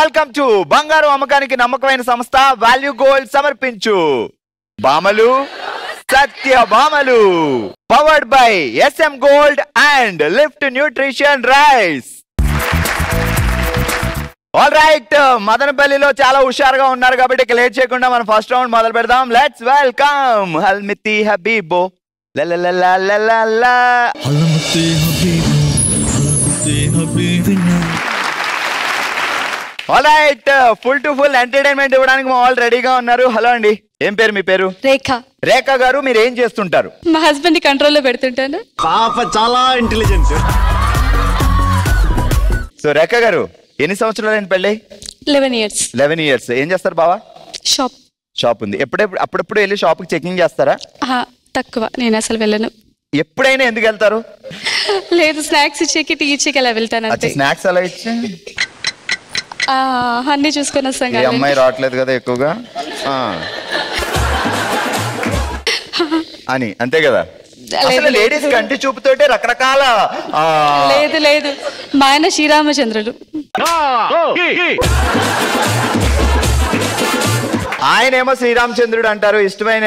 Welcome to బంగారు అమ్మకానికి నమ్మకమైన సంస్థ వాల్యూ గోల్డ్ సమర్పించు బామలు సత్య బామలు powered by SM gold and lift nutrition rice. All right, మదనపల్లిలో చాలా హుషారుగా ఉన్నారు కాబట్టి ఇక లేట్ చేయకుండా మనం ఫస్ట్ రౌండ్ మొదలు పెడదాం. లెట్స్ వెల్కమ్ హల్మితి హబీబో లలలలలలల హల్మితి హబీబో హల్మితి హబీబో. All right, full to full entertainment ఇవ్వడానికి మా వాళ్ళు రెడీగా ఉన్నారు. హలో అండి, ఏం పేరు మీ పేరు? రేఖ. రేఖ గారు, మీరు ఏం చేస్తుంటారు? మా హస్బెండ్ ని కంట్రోల్లో పెడుతుంటాను. పాప చాలా ఇంటెలిజెంట్. సో రేఖ గారు, ఎన్ని సంవత్సరాలు అయింది పెళ్ళి? 11 years. 11 years. ఏం చేస్తారు బావా? షాప్ ఉంది. అప్పుడప్పుడు వెళ్ళి షాప్ కి చెకింగ్ చేస్తారా? తక్కువ, నేను అసలు వెళ్ళను. ఎప్పుడైనా ఎందుకు వెళ్తారు? లేదు, స్నాక్స్ ఇచ్చేకి టీ ఇచ్చేకి అలా వెళ్తాను. స్నాక్స్ అలా ఇచ్చి అన్ని చూసుకొని వస్తాం. ఈ అమ్మాయి రావట్లేదు కదా ఎక్కువగా అని, అంతే కదా? లేడీస్ కంటి చూపుతోటే రకరకాల. లేదు, మా ఆయన శ్రీరామచంద్రుడు. ఆయన ఏమో శ్రీరామచంద్రుడు అంటారు, ఇష్టమైన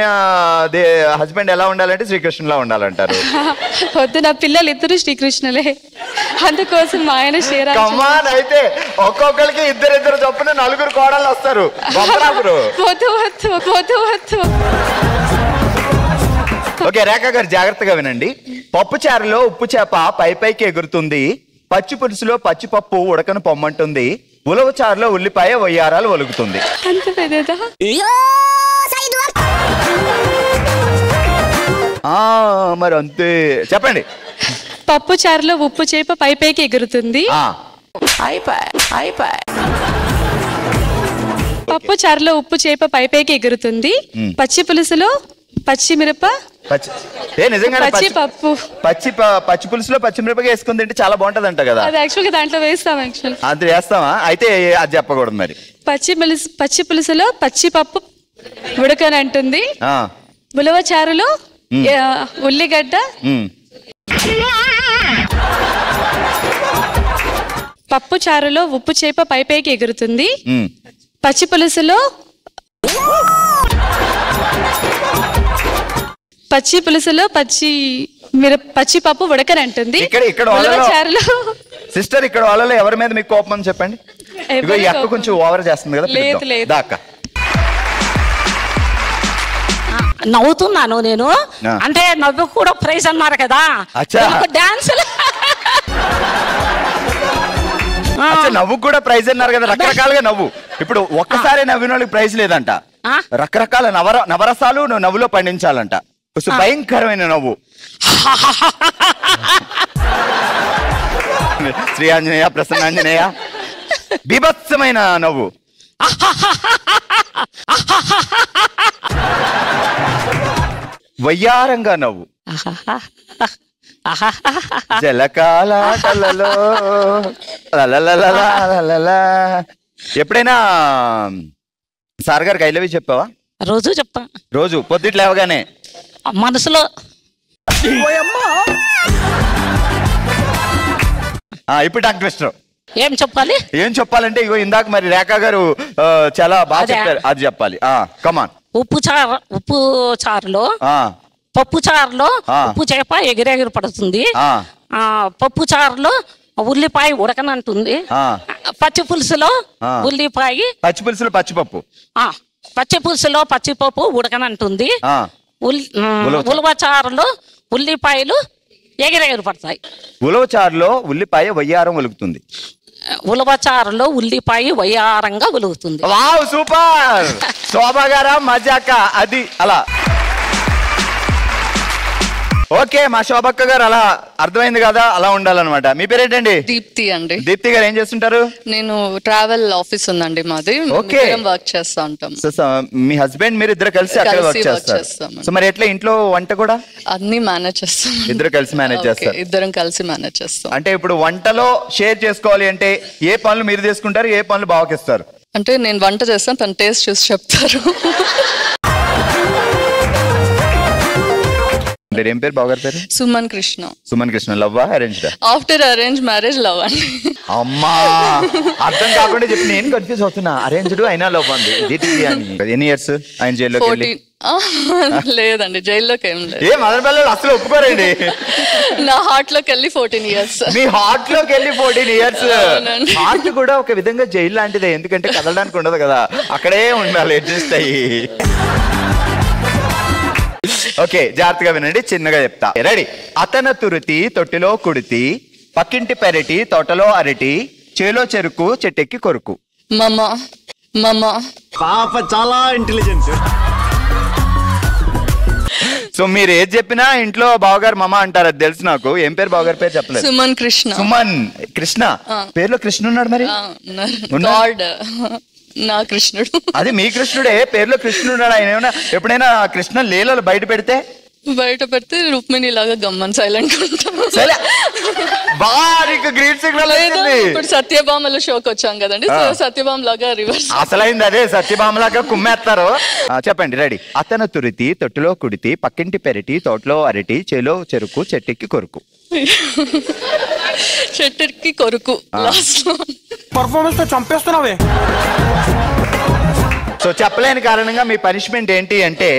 హస్బెండ్ ఎలా ఉండాలంటే శ్రీకృష్ణులా ఉండాలంటారు. వద్దు, నా పిల్లలు ఇద్దరు శ్రీకృష్ణులే, అందుకోసం మా ఆయన శ్రీరామచంద్రుడు. అయితే ఒక్కొక్కరికి ఇద్దరు చొప్పున 4 కోడళ్ళు వస్తారు. వద్దు. ఓకే రేఖ గారు, జాగ్రత్తగా వినండి. పప్పు చారులో ఉప్పు చేప పైకి ఎగురుతుంది, పచ్చి పులుసులో పచ్చిపప్పు ఉడకను పొమ్మంటుంది, ఉలవ చారులో ఉల్లిపాయ వయ్యారాలు ఒలుగుతుంది. మరి అంతే, చెప్పండి. పప్పు చారులో ఉప్పు చేప పైకి ఎగురుతుంది. పప్పు చారులో ఉప్పు చేప పైకి ఎగురుతుంది, పచ్చి పులుసులో పచ్చిమిరప పప్పు పచ్చి పులుసులో పచ్చిమిరపకాయ వేసుకుని తింటే చాలా బాగుంటది అంట కదా? అది యాక్చువల్గా దాంట్లో వేస్తాం. అది వేస్తావా? అయితే అది చెప్పకూడదు మరి. పచ్చి పులుసులో పచ్చిపప్పు ఉడకనంటుంది, ఉలవ చారులో ఉల్లిగడ్డ, పప్పు చారులో ఉప్పు చేప పైకి ఎగురుతుంది, పచ్చి పులుసులో పచ్చిపప్పు ఉడకనంటుంది. సిస్టర్, ఇక్కడ వాళ్ళలో ఎవరి మీద మీకు కోపం అని చెప్పండి. అక్క కొంచెం ఓవర్ చేస్తుంది కదా? లేదు, అక్క నవ్వుతున్నాను నేను, అంటే నవ్వు కూడా ప్రైజ్ అన్నారు కదా, డాన్స్ నవ్వు కూడా ప్రైజ్ అన్నారు కదా, రకరకాలుగా నవ్వు. ఇప్పుడు ఒక్కసారి నవ్విన వాళ్ళకి ప్రైజ్ లేదంట, రకరకాల నవరసాలు నవ్వులో పండించాలంట. భయంకరమైన నవ్వు, శ్రీ ఆంజనేయ, ప్రసన్నాంజనేయ, బీభత్సమైన నవ్వు, వయ్యారంగా నవ్వు, జలకాలాటలలో. ఎప్పుడైనా సార్ గారికి ఐ లవ్ యూ చెప్పావా? రోజు చెప్తా. రోజు పొద్దుట లేవగానే మనసులో? ఇప్పుడు డాక్టర్ ట్విస్టర్ ఏం చెప్పాలంటే, ఇగో ఇందాక మరి రేఖ గారు చాలా బాగా చెప్పారు, అది చెప్పాలి. కమాన్. ఉప్పు చారులో పప్పు చారులో ఉప్పు చేప ఎగిరెగిరి పడుతుంది, పప్పు చారులో ఉల్లిపాయ ఉడకనంటుంది, పచ్చి పులుసులో ఉల్లిపాయ పచ్చిపప్పు పచ్చి పులుసులో పచ్చిపప్పు ఉడకనంటుంది, ఉలవ చారులో ఉల్లిపాయలు ఎగిరెగిరి పడతాయి. ఉలవ చారులో ఉల్లిపాయ వయ్యారం ఒలుగుతుంది. ఉలవ చారులో ఉల్లిపాయ వయ్యారంగా ఒలుగుతుంది. Wow, super. శోభా గారా మజాక, అది అలా. ఓకే, మా శోభక్క గారు అలా అర్థమైంది కదా, అలా ఉండాలన్నమాట. మీ పేరేంటండి? దీప్తి అండి. దీప్తి గారు ఏం చేస్తుంటారు? నేను ట్రావెల్ ఆఫీస్ ఉందండి మాది, వర్క్ చేస్తా ఉంటాం. మీ హస్బెండ్ మీరు ఇద్దరు కలిసి అక్కడ వర్క్ చేస్తారు? సో మరి ఎట్లా ఇంట్లో వంట కూడా అన్ని మేనేజ్ చేస్తాం? ఇద్దరు కలిసి మేనేజ్ చేస్తారు. ఇద్దరం కలిసి మేనేజ్ చేస్తాం. అంటే ఇప్పుడు వంటలో షేర్ చేసుకోవాలి అంటే ఏ పనులు మీరు తీసుకుంటారు, ఏ పనులు బావకిస్తారు? అంటే నేను వంట చేస్తాను, తను టేస్ట్ చూసి చెప్తారు. మీరు ఏం పేరు బావగారి పేరు? సుమన్ కృష్ణ. సుమన్ కృష్ణ. లవ్వా అరేంజ్డా? ఆఫ్టర్ అరేంజ్ మ్యారేజ్ లవ్ అండి. అమ్మా అర్థం కాకుండా చెప్పి నేను కన్ఫ్యూజ్ అవుతున్నా. అరేంజ్డ్ అయినా లవ్ అంది అని. ఎన్ని ఇయర్స్ ఆయన జైల్లో? 14. లేదండి జైల్లోకి ఏం లేదు. ఏ మదర్ పిల్లలు అసలు ఒప్పుకోరండి. నా హార్ట్ లోకి వెళ్ళి 14 years. మీ హార్ట్ లోకి వెళ్ళి 14 years. హార్ట్ కూడా ఒక విధంగా జైలు లాంటిదే, ఎందుకంటే కదలడానికి ఉండదు కదా, అక్కడే ఉండాలి అడ్జస్ట్ అయ్యి. ఓకే జాగ్రత్తగా వినండి, చిన్నగా చెప్తా. రెడీ? అతన తురుతి తొట్టిలో కుడితి, పక్కింటి పెరటి తోటలో అరటి, చేలో చెరుకు చెట్టెక్కి కొరుకు. మమ పాప చాలా ఇంటెలిజెంట్. సో మీరు ఏది చెప్పినా ఇంట్లో బావగారు మమ అంటారు, అది తెలుసు నాకు. ఏం పేరు బావగారి పేరు చెప్పలేదు? సుమన్ కృష్ణ. సుమన్ కృష్ణ. పేరులో కృష్ణ ఉన్నాడు మరి? నా కృష్ణుడు. అది మీ కృష్ణుడే, పేరులో కృష్ణుడు ఉన్నాడు. ఆయన ఏమైనా ఎప్పుడైనా కృష్ణ లీలలు బయట పెడితే రుక్మిణి లాగా గమ్మన్ సైలెంట్ ఉంటాం. Green signal. ఇప్పుడు సత్యభామలో షోకి వచ్చాం కదండి, సత్యభామ లాగా రివర్స్. అసలైంది అదే, సత్యభామ లాగా కుమ్మేస్తారు. చెప్పండి. రెడీ? అతను తురితి తొట్టులో కుడితి, పక్కింటి పెరటి తోటలో అరటి, చేలో చెరుకు చెట్టెక్కి కొరుకు. చెట్టెక్కి కొరుకు. పర్ఫార్మెన్స్ తో చంపేస్తున్నావే. సో చెప్పలేని కారణంగా మీ పనిష్మెంట్ ఏంటి అంటే,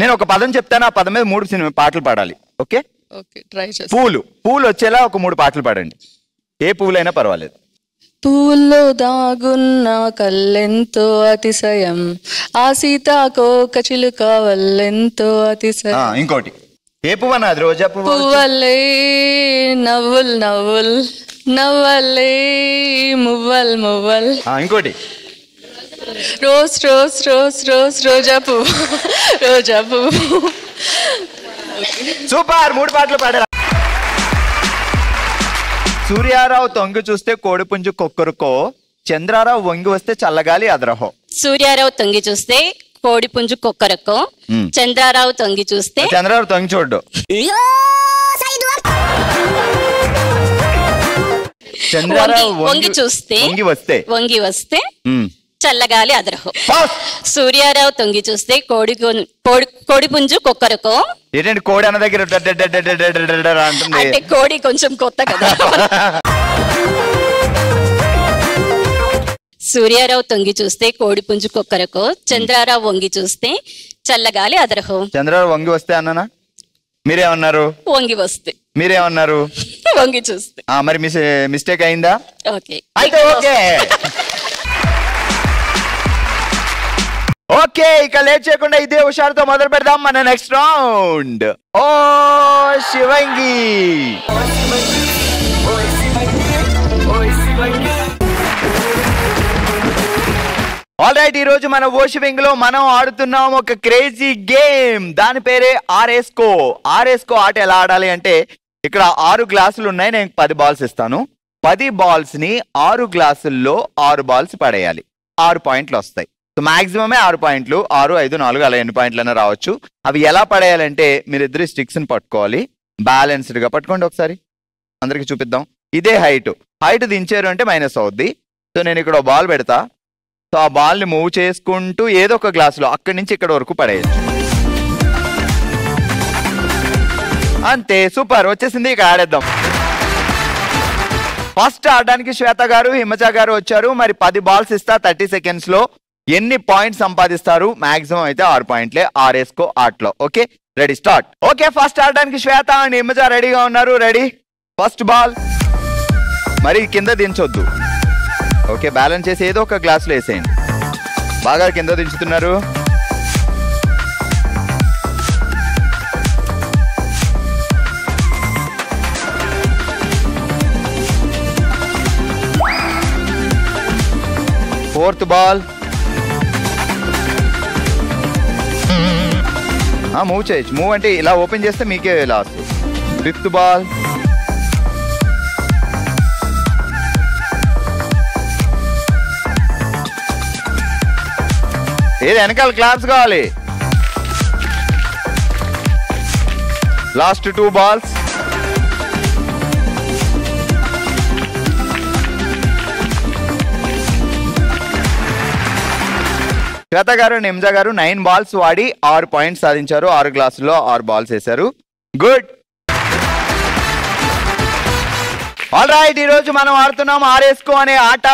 నేను ఒక పదం చెప్తాను, ఆ పదం మీద 3 పాటలు పాడాలి. ఓకే? పూలు వచ్చేలా ఒక 3 పాటలు పాడండి. ఏ పూలైనా పర్వాలేదు. పూల్లో దాగున్న కళ్ళెంతో అతిశయం, ఆ సీతాకోక చిలుక వల్లెంతో అతిశయం. ఇంకోటి ఏ పువ్వు అన్నది? రోజా పువ్వు. పువ్వలే నవ్వుల్ నవ్వుల్, నవ్వలే మువ్వల్ మువ్వల్. ఇంకోటి రోజ్ రోజ్ రోజ్ రోజ్ రోజా పువ్వు, రోజా పువ్వు. సూపర్, 3 పాటలు పాడారు. సూర్యారావు తొంగి చూస్తే కోడిపుంజు కొక్కరుకో, చంద్రారావు వంగి వస్తే చల్లగాలి అదరహో. సూర్యారావు తొంగి చూస్తే కోడిపుంజు కొక్కరకో, చంద్రారావు తొంగి చూస్తే. చంద్రారావు తొంగి చూడ్డు. చంద్రారావు వంగి వస్తే చల్లగాలి అదరహో. సూర్యారావు తొంగి చూస్తే కోడిపుంజు కొక్కరకో. ఏంటంటే కోడి అన్న దగ్గర అంటే కోడి కొంచెం కొత్త కదా. సూర్యారావు తొంగి చూస్తే కోడిపుంజు కొక్కరకో, చంద్రారావు వంగి చూస్తే చల్లగాలి అదరహో. చంద్రారావు వంగి వస్తే అన్నానా? మీరేమన్నారు? వంగి వస్తే. మీరేమన్నారు? వంగి చూస్తే. మరి మిస్టేక్ అయిందా? ఓకే అయితే ఓకే. ఓకే, ఇక లేట్ చేయకుండా ఇదే హుషారుతో మొదలు పెడదాం మన నెక్స్ట్ రౌండ్. ఓ శివంగి. ఆల్ రైట్, ఈ రోజు మన ఓ శివంగి లో మనం ఆడుతున్నాం ఒక క్రేజీ గేమ్. దాని పేరే ఆర్ఎస్కో. ఆర్ఎస్కో ఆట ఎలా ఆడాలి అంటే, ఇక్కడ 6 గ్లాసులు ఉన్నాయి, నేను 10 బాల్స్ ఇస్తాను. 10 బాల్స్ ని 6 గ్లాసుల్లో 6 బాల్స్ పడేయాలి. 6 పాయింట్లు వస్తాయి. సో మాక్సిమమే 6 పాయింట్లు, 6, 5, 4 అలా ఎన్ని పాయింట్లైనా రావచ్చు. అవి ఎలా పడేయాలంటే, మీరిద్దరు స్టిక్స్ ని పట్టుకోవాలి, బ్యాలెన్స్డ్ గా పట్టుకోండి. ఒకసారి అందరికి చూపిద్దాం. ఇదే హైట్ దించారు అంటే మైనస్ అవుద్ది. సో నేను ఇక్కడ బాల్ పెడతా. సో ఆ బాల్ ని మూవ్ చేసుకుంటూ ఏదో ఒక గ్లాసులో అక్కడి నుంచి ఇక్కడ వరకు పడేయచ్చు. అంతే, సూపర్, వచ్చేసింది. ఇక ఆడేద్దాం. ఫస్ట్ ఆడడానికి శ్వేత గారు, హిమజ గారు వచ్చారు. మరి 10 బాల్స్ ఇస్తా, 30 seconds లో ఎన్ని పాయింట్స్ సంపాదిస్తారు? మాక్సిమం అయితే 6 పాయింట్లే ఆర్ఎస్కో ఆటలో. Okay, ready, start. Okay, first ఆడడానికి శ్వేత అండ్ హిమజ రెడీగా ఉన్నారు. రెడీ? First ball. మరి కింద దించొద్దు. ఓకే, బ్యాలెన్స్ చేసి ఏదో ఒక గ్లాసులో వేసేయండి. బాగా కింద దించుతున్నారు. Fourth ball. మూవ్ చేయొచ్చు. మూవ్ అంటే ఇలా ఓపెన్ చేస్తే మీకే లాస్ట్. Fifth ball. ఏది వెనకాల క్లాప్స్ కావాలి. Last 2 balls. శ్వేత గారు నిమ్జా గారు 9 balls వాడి 6 points సాధించారు. 6 గ్లాసుల్లో 6 balls వేశారు. గుడ్. ఆల్ రైట్, ఈ రోజు మనం ఆడుతున్నాం ఆర్ఎస్కో అనే ఆట.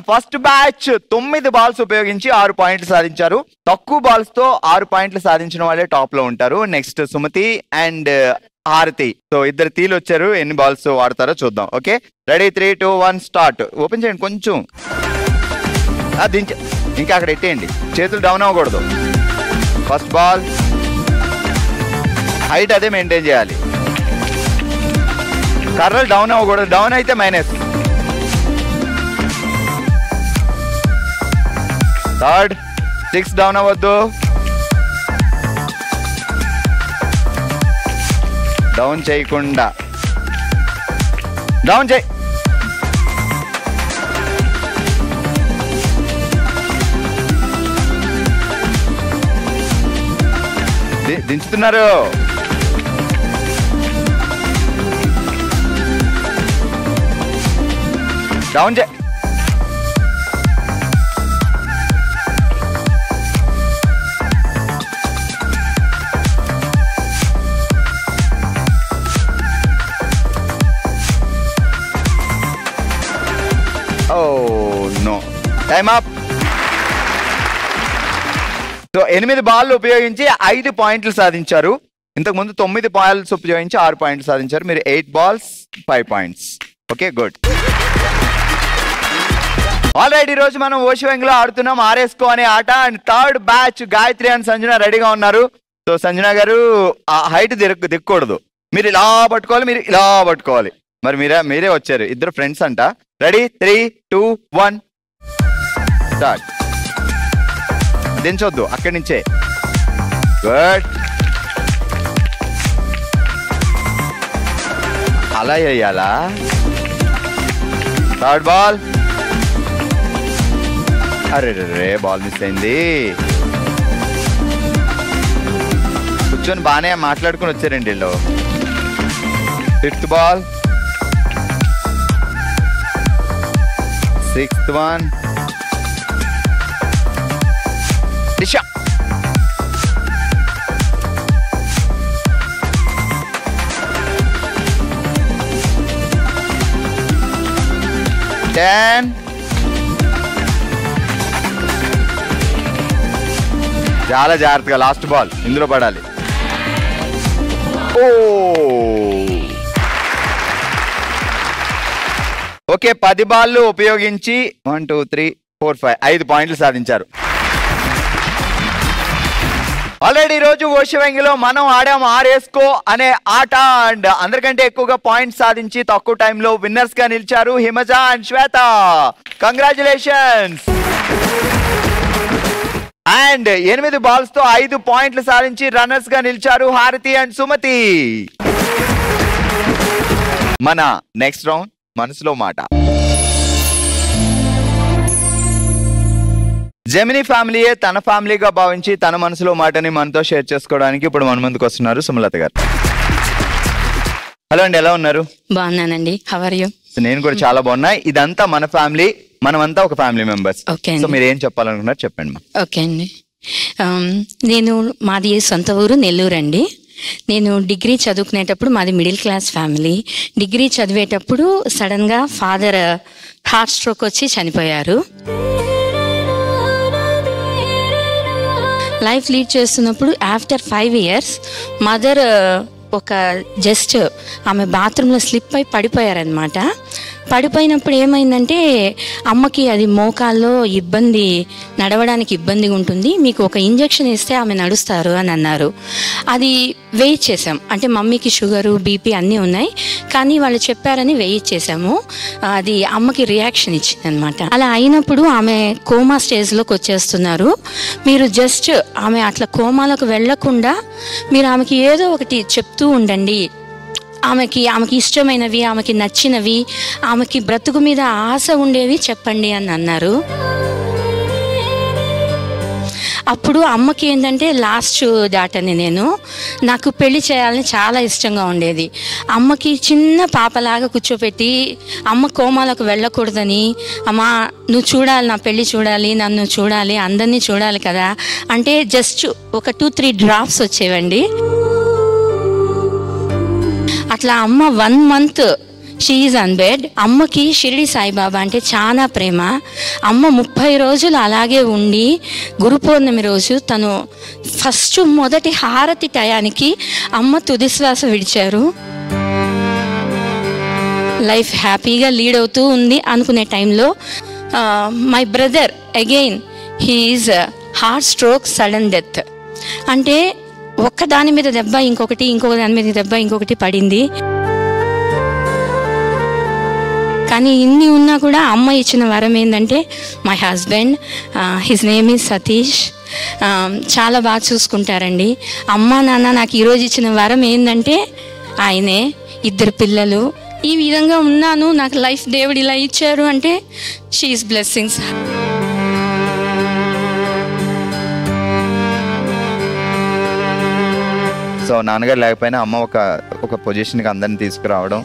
ఫస్ట్ బ్యాచ్ 9 balls ఉపయోగించి 6 points సాధించారు. తక్కువ బాల్స్ తో 6 points సాధించిన వాళ్ళే టాప్ లో ఉంటారు. నెక్స్ట్ సుమతి అండ్ హారతి. సో ఇద్దరు తీలు వచ్చారు. ఎన్ని బాల్స్ వాడతారో చూద్దాం. Okay, ready, 3, 2, 1 start. ఓపెన్ చేయండి కొంచెం. ఇంకా అక్కడ ఎట్టేయండి, చేతులు డౌన్ అవ్వకూడదు. ఫస్ట్ బాల్ హైట్ అదే మెయింటైన్ చేయాలి. కర్రలు డౌన్ అవ్వకూడదు, డౌన్ అయితే మైనస్. థర్డ్ 6 డౌన్ అవ్వద్దు. డౌన్ చేయకుండా డౌన్ చేయి. దించుతున్నారు. డౌన్ చే. Oh no, time up. So 8 ball ఉపయోగించి 5 points సాధించారు. ఇంతకు ముందు 9 balls ఉపయోగించి 6 points సాధించారు. మీరు 8 balls 5 points. Okay, good. Already ఈ రోజు మనం ఓషివెంగ్ లో ఆడుతున్నాం ఆర్ఎస్కో అనే ఆట. And third batch Gayatri and Sanjana రెడీగా ఉన్నారు. సో సంజన గారు ఆ హైట్ దిక్కకూడదు, మీరు ఇలా పట్టుకోవాలి, మీరు ఇలా పట్టుకోవాలి. మరి మీరే వచ్చారు, ఇద్దరు ఫ్రెండ్స్ అంట. Ready, 3, 2, 1 start. దించొద్దు, అక్కడి నుంచే. గుడ్. అలా వేయాలా? Third ball. అరే రే, బాల్ మిస్ అయింది. కూర్చొని బాగానే మాట్లాడుకుని వచ్చారండి వీళ్ళు. Fifth ball. Sixth one. దిశ. టెన్. చాలా జాగ్రత్తగా, లాస్ట్ బాల్ ఇందులో పడాలి. ఓ ఓకే, 10 బాల్ ఉపయోగించి 1, 2, 3, 4, 5 5 points సాధించారు. ఆల్రెడీ ఈ రోజు ఓషివెంగిలో మనం ఆడాం ఆర్ఎస్కో అనే ఆట. అండ్ అందరికంటే ఎక్కువగా పాయింట్స్ సాధించి తక్కువ టైంలో విన్నర్స్ గా నిలిచారు Himaja and Shweta. Congratulations. And 8 balls తో 5 points సాధించి రన్నర్స్ గా నిలిచారు హారతి అండ్ సుమతి. మన నెక్స్ట్ రౌండ్ మనసులో మాట. జెమిని ఫ్యామిలీయే తన ఫ్యామిలీగా భావించి తన మనసులో మాటని మనతో షేర్ చేసుకోవడానికి ఇప్పుడు మన ముందుకు వస్తున్నారు సుమలత గారు. హలో అండి, ఎలా ఉన్నారు? బాగున్నానండి. How are you? నేను కూడా చాలా బాగున్నా. ఇదంతా మన ఫ్యామిలీ, మనమంతా ఒక ఫ్యామిలీ మెంబర్స్. సో మీరు ఏం చెప్పాలనుకున్నారు చెప్పండి. ఓకే అండి, నేను మాది సొంత ఊరు నెల్లూరు అండి. నేను డిగ్రీ చదువుకునేటప్పుడు మాది మిడిల్ క్లాస్ ఫ్యామిలీ. డిగ్రీ చదివేటప్పుడు సడన్గా ఫాదర్ హార్ట్ స్ట్రోక్ వచ్చి చనిపోయారు. లైఫ్ లీడ్ చేస్తున్నప్పుడు ఆఫ్టర్ 5 years మదర్ ఒక జస్ట్ ఆమె బాత్రూంలో స్లిప్ అయి పడిపోయారనమాట. పడిపోయినప్పుడు ఏమైందంటే అమ్మకి అది మోకాల్లో ఇబ్బంది, నడవడానికి ఇబ్బందిగా ఉంటుంది, మీకు ఒక ఇంజెక్షన్ ఇస్తే ఆమె నడుస్తారు అని అన్నారు. అది వెయిట్ చేసాం. అంటే మమ్మీకి షుగరు బీపీ అన్నీ ఉన్నాయి, కానీ వాళ్ళు చెప్పారని వెయిట్ చేసాము. అది అమ్మకి రియాక్షన్ ఇచ్చింది అనమాట. అలా అయినప్పుడు ఆమె కోమా స్టేజ్లోకి వచ్చేస్తున్నారు. మీరు జస్ట్ ఆమె అట్లా కోమాలకు వెళ్లకుండా మీరు ఆమెకి ఏదో ఒకటి చెప్తూ ఉండండి. ఆమెకి ఇష్టమైనవి, ఆమెకి నచ్చినవి, ఆమెకి బ్రతుకు మీద ఆశ ఉండేవి చెప్పండి అని అన్నారు. అప్పుడు అమ్మకి ఏంటంటే లాస్ట్ డాటర్ని నేను, నాకు పెళ్లి చేయాలని చాలా ఇష్టంగా ఉండేది. అమ్మకి చిన్న పాపలాగా కూర్చోపెట్టి అమ్మ కోమాలకు వెళ్ళకూడదని, అమ్మ నువ్వు చూడాలి, నా పెళ్ళి చూడాలి, నన్ను చూడాలి, అందరినీ చూడాలి కదా అంటే జస్ట్ ఒక 2-3 డ్రాప్స్ వచ్చేవండి. అట్లా అమ్మ 1 month షీఈ్ ఆన్ బెడ్. అమ్మకి షిరిడి సాయిబాబా అంటే చాలా ప్రేమ. అమ్మ 30 రోజులు అలాగే ఉండి గురు పౌర్ణమి రోజు తను మొదటి హారతి టయానికి అమ్మ తుదిశ్వాస విడిచారు. లైఫ్ హ్యాపీగా లీడ్ అవుతూ ఉంది అనుకునే టైంలో my brother again he's heart stroke, sudden death. అంటే ఒక్క దాని మీద దెబ్బ ఇంకొక దాని మీద దెబ్బ ఇంకొకటి పడింది. కానీ ఇన్ని ఉన్నా కూడా అమ్మ ఇచ్చిన వరం ఏంటంటే my husband, his name is Satish, చాలా బాగా చూసుకుంటారండి. అమ్మ నాన్న నాకు ఈరోజు ఇచ్చిన వరం ఏంటంటే ఆయనే, 2 పిల్లలు. ఈ విధంగా ఉన్నాను, నాకు లైఫ్ దేవుడు ఇలా ఇచ్చారు అంటే షీఈస్ బ్లెస్సింగ్స్. సో నాన్నగారు లేకపోయినా అమ్మ ఒక పొజిషన్కి అందరిని తీసుకురావడం,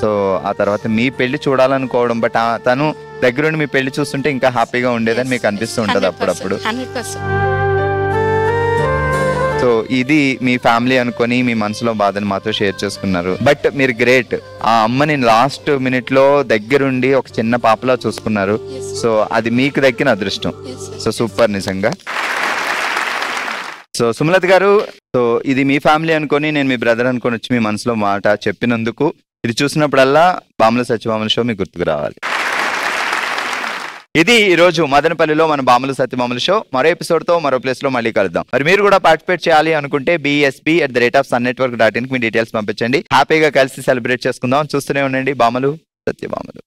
సో ఆ తర్వాత మీ పెళ్లి చూడాలనుకోవడం, బట్ తను దగ్గరుండి మీ పెళ్లి చూస్తుంటే ఇంకా హ్యాపీగా ఉండేదని మీకు అనిపిస్తూ ఉంటుంది అప్పుడప్పుడు. 100%. సో ఇది మీ ఫ్యామిలీ అనుకొని మీ మనసులో బాధని మాతో షేర్ చేసుకున్నారు. బట్ మీరు గ్రేట్, ఆ అమ్మని లాస్ట్ మినిట్ లో దగ్గరుండి ఒక చిన్న పాపలా చూసుకున్నారు. సో అది మీకు దక్కిన అదృష్టం. సో సూపర్ నిజంగా. సో సుమలత గారు, సో ఇది మీ ఫ్యామిలీ అనుకొని నేను మీ బ్రదర్ అనుకొని వచ్చి మీ మనసులో మాట చెప్పినందుకు, ఇది చూసినప్పుడల్లా బామల సత్యభామల షో మీకు గుర్తుకు రావాలి. ఇది ఈ రోజు మదనపల్లిలో మన బామల సత్యభామల షో. మరో ఎపిసోడ్ తో మరో ప్లేస్ లో మళ్ళీ కలుద్దాం. మరి మీరు కూడా పార్టిసిపేట్ చేయాలి అనుకుంటే bsb@sunnetwork.in కి మీ డీటెయిల్స్ పంపించండి. హ్యాపీగా కలిసి సెలబ్రేట్ చేసుకుందాం. చూస్తూనే ఉండండి బామలు సత్యభామలు.